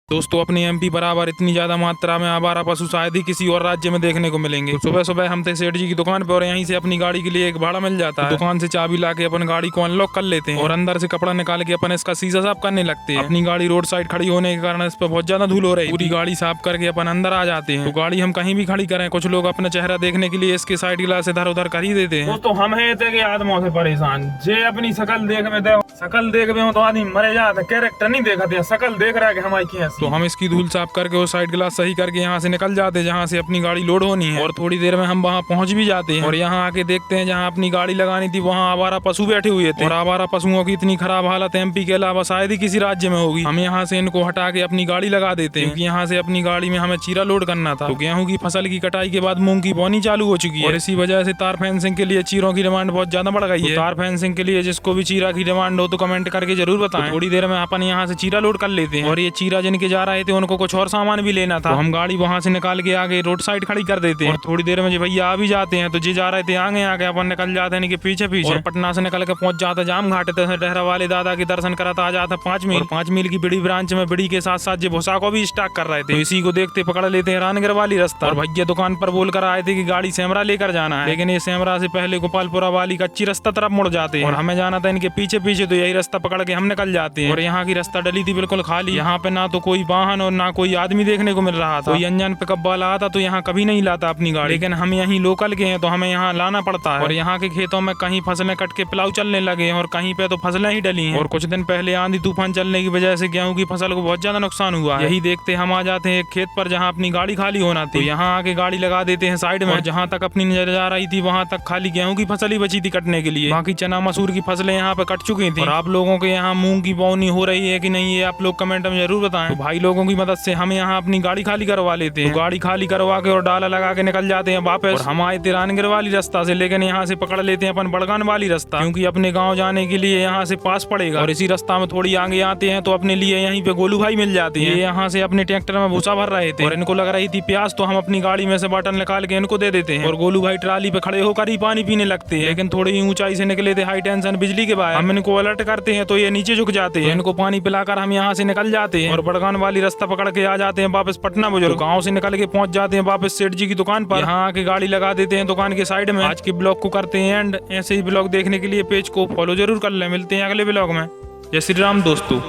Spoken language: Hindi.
दोस्तों अपने एमपी बराबर इतनी ज्यादा मात्रा में आवारा पशु शायद ही किसी और राज्य में देखने को मिलेंगे। तो सुबह सुबह हम थे सेठ जी की दुकान पर और यहीं से अपनी गाड़ी के लिए एक भाड़ा मिल जाता है। दुकान से चाबी लाके अपन गाड़ी को अनलॉक कर लेते हैं और अंदर से कपड़ा निकाल के अपन इसका शीशा साफ करने लगते हैं। अपनी गाड़ी रोड साइड खड़ी होने के कारण इस पर बहुत ज्यादा धूल हो रही है। पूरी गाड़ी साफ करके अपन अंदर आ जाते हैं। तो गाड़ी हम कहीं भी खड़ी करें, कुछ लोग अपना चेहरा देखने के लिए इसके साइड ग्लास इधर उधर कर ही देते हैं। दोस्तों हम है थे आदमों से परेशान, जे अपनी शकल देख में तो आदमी मरे जाते, कैरेक्टर नहीं देखते, शकल देख रहा है कि हमारी क्या। तो हम इसकी धूल साफ करके वो साइड ग्लास सही करके यहाँ से निकल जाते हैं जहाँ से अपनी गाड़ी लोड होनी है। और थोड़ी देर में हम वहाँ पहुँच भी जाते हैं और यहाँ आके देखते हैं जहाँ अपनी गाड़ी लगानी थी वहाँ आवारा पशु बैठे हुए थे। और आवारा पशुओं की इतनी खराब हालत एमपी के अलावा शायद ही किसी राज्य में होगी। हम यहाँ से इनको हटा के अपनी गाड़ी लगा देते हैं क्योंकि यहाँ से अपनी गाड़ी में हमें चीरा लोड करना था। तो गेहूं की फसल की कटाई के बाद मूंग की बोनी चालू हो चुकी है और इसी वजह से तार फेंसिंग के लिए चीरों की डिमांड बहुत ज्यादा बढ़ गई है। तार फेंसिंग के लिए जिसको भी चीरा की डिमांड हो तो कमेंट करके जरूर बताएं। थोड़ी देर में अपन यहाँ से चीरा लोड कर लेते हैं और ये चीरा जिनके जा रहे थे उनको कुछ और सामान भी लेना था। तो हम गाड़ी वहाँ से निकाल के आगे रोड साइड खड़ी कर देते हैं और थोड़ी देर में भैया आ भी जाते हैं। तो जी जा रहे थे आगे आगे अपन निकल जाते हैं इनके पीछे पीछे और पटना से निकल के पहुंच जाता जाम घाट डहरा वाले दादा के दर्शन कराता आ जाता 5 मील। 5 मील की बिड़ी ब्रांच में बिड़ी के साथ साथ जी भूसा को भी स्टॉक कर रहे थे। तो इसी को देखते पकड़ लेते हैं रानगर वाली रास्ता। और भैया दुकान पर बोल कर आए थे कि गाड़ी सेमरा लेकर जाना है, लेकिन ये सेमरा से पहले गोपालपुरा वाली कच्ची रास्ता तरफ मुड़ जाते हैं और हमें जाना था इनके पीछे पीछे। तो यही रास्ता पकड़ के हम निकल जाते हैं और यहाँ की रास्ता डली थी बिल्कुल खाली। यहाँ पे ना तो कोई वाहन और ना कोई आदमी देखने को मिल रहा था। कोई अनजान पिकअप वाला आता तो यहाँ कभी नहीं लाता अपनी गाड़ी, लेकिन हम यहीं लोकल के हैं तो हमें यहाँ लाना पड़ता है। और यहाँ के खेतों में कहीं फसलें कट के पिलाऊ चलने लगे हैं और कहीं पे तो फसलें ही डली हैं। और कुछ दिन पहले आंधी तूफान चलने की वजह से गेहूं की फसल को बहुत ज्यादा नुकसान हुआ है। यही देखते हम आ जाते हैं एक खेत पर जहाँ अपनी गाड़ी खाली होना थी। तो यहाँ आके गाड़ी लगा देते हैं साइड में। जहाँ तक अपनी नजर जा रही थी वहाँ तक खाली गेहूं की फसल ही बची थी कटने के लिए। बाकी चना मसूर की फसलें यहाँ पे कट चुकी थी। और आप लोगों के यहाँ मूंग की बोनी हो रही है कि नहीं, ये आप लोग कमेंट में जरूर बताएं। तो भाई लोगों की मदद से हम यहाँ अपनी गाड़ी खाली करवा लेते हैं। गाड़ी खाली करवा के और डाला लगा के निकल जाते हैं वापस। और हम आए थे रानगर वाली रास्ता से, लेकिन यहाँ से पकड़ लेते हैं अपन बड़गान वाली रास्ता क्योंकि अपने गाँव जाने के लिए यहाँ से पास पड़ेगा। और इसी रास्ता में थोड़ी आगे आते हैं तो अपने लिए यहीं पे गोलू भाई मिल जाते हैं। ये यहाँ से अपने ट्रैक्टर में भूसा भर रहे थे और इनको लग रही थी प्यास, तो हम अपनी गाड़ी में से बटन निकाल के इनको दे देते हैं और गोलू भाई ट्राली पे खड़े होकर ही पानी पीने लगते हैं। लेकिन थोड़ी ही ऊंचाई से निकले थे हाई टेंशन बिजली के बाद। हम इनको अलर्ट करते हैं तो ये नीचे झुक जाते हैं। इनको पानी पिलाकर हम यहाँ से निकल जाते हैं और बड़गान वाली रास्ता पकड़ के आ जाते हैं वापस पटना बुजुर्ग। गाँव से निकल के पहुंच जाते हैं वापस सेठ जी की दुकान पर। यहाँ आके गाड़ी लगा देते हैं दुकान के साइड में। आज के ब्लॉग को करते हैं एंड। ऐसे ही ब्लॉग देखने के लिए पेज को फॉलो जरूर कर ले। मिलते हैं अगले ब्लॉग में। जय श्री राम दोस्तों।